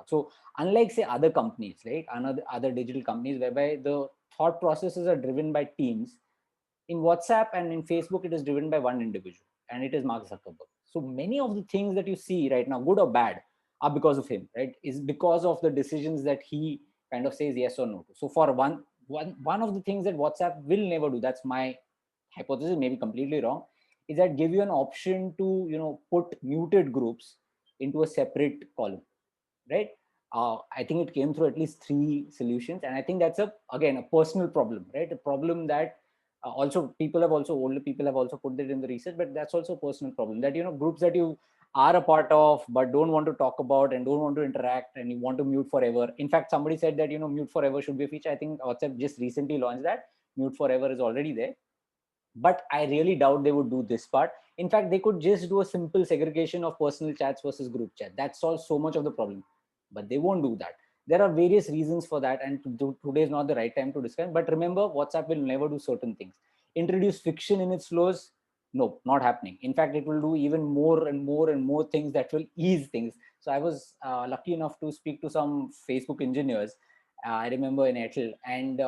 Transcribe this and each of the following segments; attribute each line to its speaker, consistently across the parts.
Speaker 1: product. So unlike say other companies, like other digital companies whereby the thought processes are driven by teams, in WhatsApp and in Facebook, it is driven by one individual, and it is Mark Zuckerberg. So many of the things that you see right now, good or bad, are because of him, right? Is because of the decisions that he kind of says yes or no to. So for one of the things that WhatsApp will never do, that's my hypothesis, maybe completely wrong, is that give you an option to put muted groups into a separate column, right? I think it came through at least 3 solutions, and I think that's again a personal problem, right? A problem that also older people have also put it in the research, but that's also a personal problem, that groups that you are a part of but don't want to talk about and don't want to interact and you want to mute forever. In fact, somebody said that mute forever should be a feature. I think WhatsApp just recently launched that. Mute forever is already there, but I really doubt they would do this part. In fact, they could just do a simple segregation of personal chats versus group chat. That solves so much of the problem, but they won't do that. There are various reasons for that, and today is not the right time to discuss. But remember, WhatsApp will never do certain things. Introduce fiction in its flows? No, not happening. In fact, it will do even more and more and more things that will ease things. So I was lucky enough to speak to some Facebook engineers. I remember in Airtel, and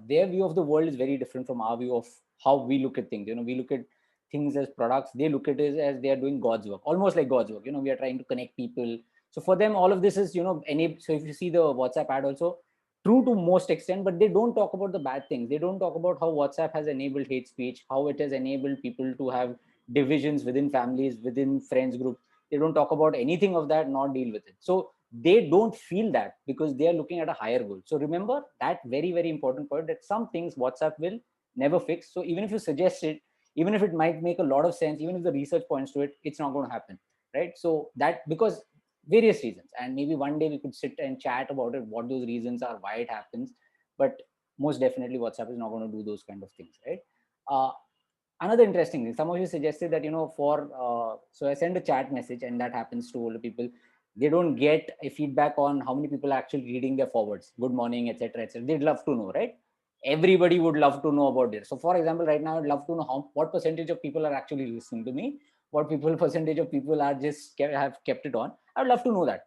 Speaker 1: their view of the world is very different from our view of how we look at things. We look at things as products. They look at it as they are doing God's work, almost like God's work. We are trying to connect people. So for them, all of this is, enabled. So if you see the WhatsApp ad also, true to most extent, but they don't talk about the bad things. They don't talk about how WhatsApp has enabled hate speech, how it has enabled people to have divisions within families, within friends groups. They don't talk about anything of that, nor deal with it. So they don't feel that because they are looking at a higher goal. So remember that very, very important point, that some things WhatsApp will never fix. So even if you suggest it, even if it might make a lot of sense, even if the research points to it, it's not going to happen, right? So that, because various reasons, and maybe one day we could sit and chat about it, what those reasons are, why it happens, but most definitely WhatsApp is not going to do those kind of things, right? Another interesting thing, some of you suggested that so I send a chat message, and that happens to older people. They don't get a feedback on how many people are actually reading their forwards, good morning, etc., etc. They'd love to know, right? Everybody would love to know about this. So for example, right now I'd love to know what percentage of people are actually listening to me, what percentage of people are just have kept it on. I'd love to know that.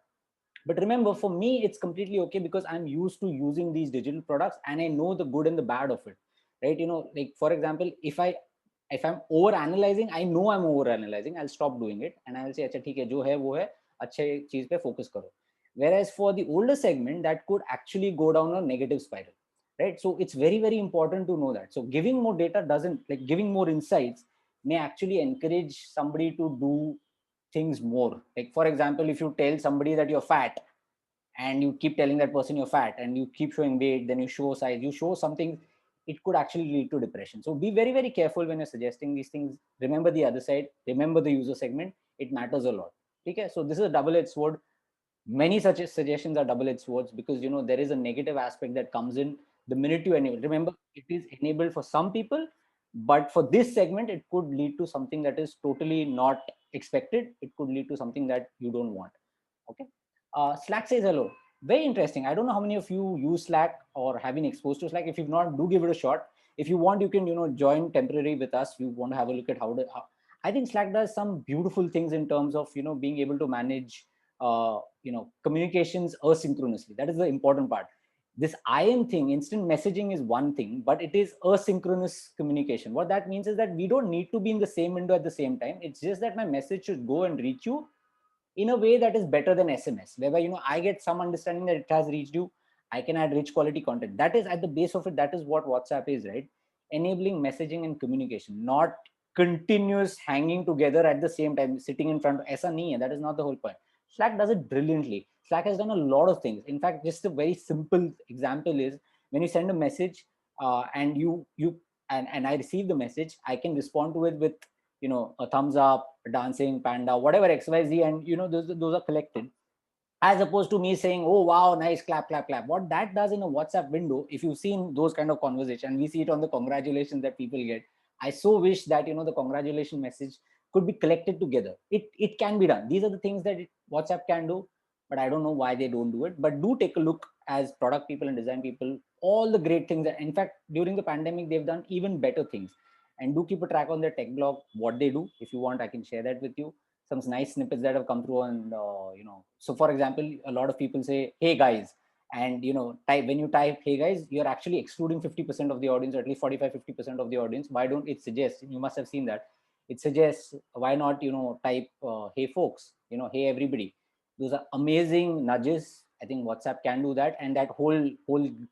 Speaker 1: But remember, for me, it's completely okay because I'm used to using these digital products and I know the good and the bad of it, right? Like for example, if I'm over analyzing, I know I'm over analyzing, I'll stop doing it and I'll say, acha, theek hai, jo hai wo hai, अच्छे चीज पे focus करो. Whereas for the older segment, that could actually go down a negative spiral, right? So it's very, very important to know that. So giving more data doesn't, like giving more insights may actually encourage somebody to do things more. Like for example, if you tell somebody that you're fat and you keep telling that person you're fat and you keep showing weight, then you show size, you show something, it could actually lead to depression. So be very, very careful when you're suggesting these things. Remember the other side, remember the user segment, it matters a lot. Okay, so this is a double-edged sword. Many such suggestions are double-edged swords because there is a negative aspect that comes in the minute you enable. Remember, it is enabled for some people, but for this segment, it could lead to something that is totally not expected. It could lead to something that you don't want. Okay. Slack says hello. Very interesting. I don't know how many of you use Slack or have been exposed to Slack. If you've not, do give it a shot. If you want, you can join temporary with us. You want to have a look at how I think Slack does some beautiful things in terms of being able to manage communications asynchronously. That is the important part. This IM thing, instant messaging, is one thing, but it is asynchronous communication. What that means is that we don't need to be in the same window at the same time. It's just that my message should go and reach you in a way that is better than SMS, whereby I get some understanding that it has reached you. I can add rich quality content. That is at the base of it. That is what WhatsApp is, right? Enabling messaging and communication, not continuous hanging together at the same time, sitting in front of. Aisa nahi hai. That is not the whole point. Slack does it brilliantly. Slack has done a lot of things. In fact, just a very simple example is when you send a message and and I receive the message, I can respond to it with a thumbs up, a dancing panda, whatever XYZ, and those are collected, as opposed to me saying, oh wow, nice, clap, clap, clap. What that does in a WhatsApp window, if you've seen those kind of conversation, we see it on the congratulations that people get. I so wish that the congratulation message could be collected together. It can be done. These are the things that WhatsApp can do, but I don't know why they don't do it. But do take a look, as product people and design people, all the great things that, in fact, during the pandemic, they've done even better things. And do keep a track on their tech blog, what they do. If you want, I can share that with you. some nice snippets that have come through on, so for example, a lot of people say, hey guys, and when you type hey guys, you're actually excluding 50% of the audience, or at least 45-50% of the audience. Why don't it suggest, you must have seen that, it suggests, why not type hey folks, hey everybody. Those are amazing nudges. I think WhatsApp can do that. And that whole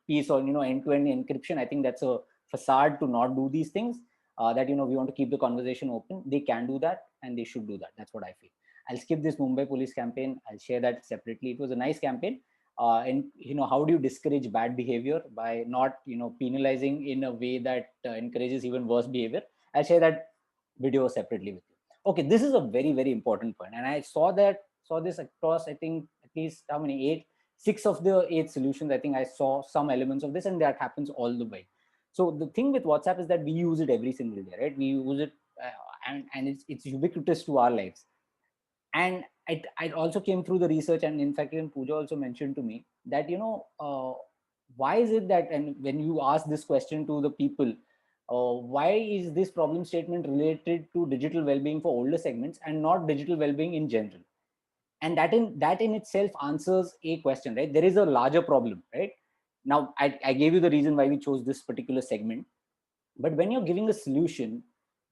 Speaker 1: piece on end-to-end encryption, I think that's a facade to not do these things. That we want to keep the conversation open. They can do that, and they should do that. That's what I feel. I'll skip this Mumbai police campaign. I'll share that separately. It was a nice campaign. And how do you discourage bad behavior by not penalizing in a way that encourages even worse behavior? I'll share that video separately with you. Okay, this is a very, very important point, and I saw this across, I think, at least how many, 6 of the 8 solutions. I think I saw some elements of this, and that happens all the way. So the thing with WhatsApp is that we use it every single day, right? We use it, and it's ubiquitous to our lives. And I also came through the research, and in fact, even Pooja also mentioned to me that why is it that, and when you ask this question to the people, why is this problem statement related to digital well-being for older segments and not digital well-being in general? And that in itself answers a question, right? There is a larger problem, right? Now I gave you the reason why we chose this particular segment, but when you're giving a solution,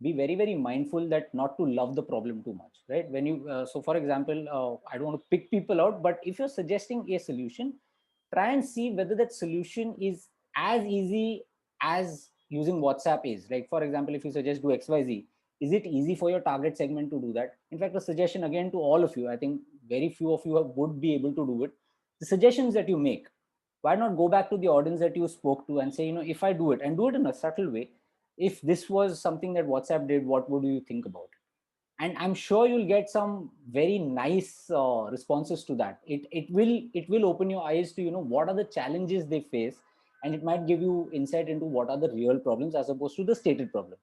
Speaker 1: be very, very mindful that not to love the problem too much, right? When you so for example, I don't want to pick people out, but if you're suggesting a solution, try and see whether that solution is as easy as using WhatsApp is. Like, for example, if you suggest do XYZ, is it easy for your target segment to do that? In fact, a suggestion again to all of you, I think very few of you would be able to do it. The suggestions that you make, why not go back to the audience that you spoke to and say, if I do it, and do it in a subtle way, if this was something that WhatsApp did, what would you think about it? And I'm sure you'll get some very nice responses to that. It will open your eyes to what are the challenges they face, and it might give you insight into what are the real problems as opposed to the stated problem.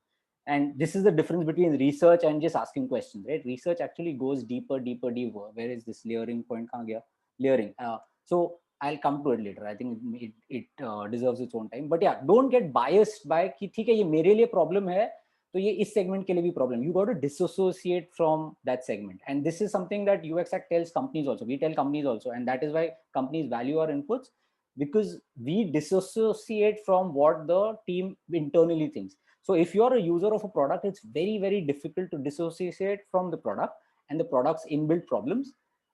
Speaker 1: And this is the difference between research and just asking questions, right? Research actually goes deeper. Where is this layering point? Layering. So I'll come to it later. I think it deserves its own time. But yeah, don't get biased by कि ठीक है ये मेरे लिए problem है, तो ये इस segment के लिए भी problem. You got to disassociate from that segment. And this is something that UXH tells companies also. We tell companies also, and that is why companies value our inputs, because we disassociate from what the team internally thinks. So if you're a user of a product, it's very, very difficult to dissociate from the product and the product's inbuilt problems.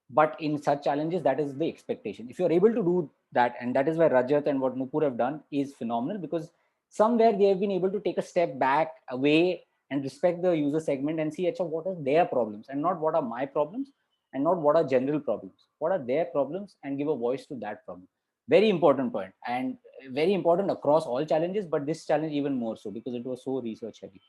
Speaker 1: But in such challenges, that is the expectation. If you're able to do that, and that is why Rajat and what Nupur have done is phenomenal, because somewhere they have been able to take a step back, away, and respect the user segment and see what are their problems, and not what are my problems, and not what are general problems. What are their problems, and give a voice to that problem. Very important point, and very important across all challenges, but this challenge even more so because it was so research heavy.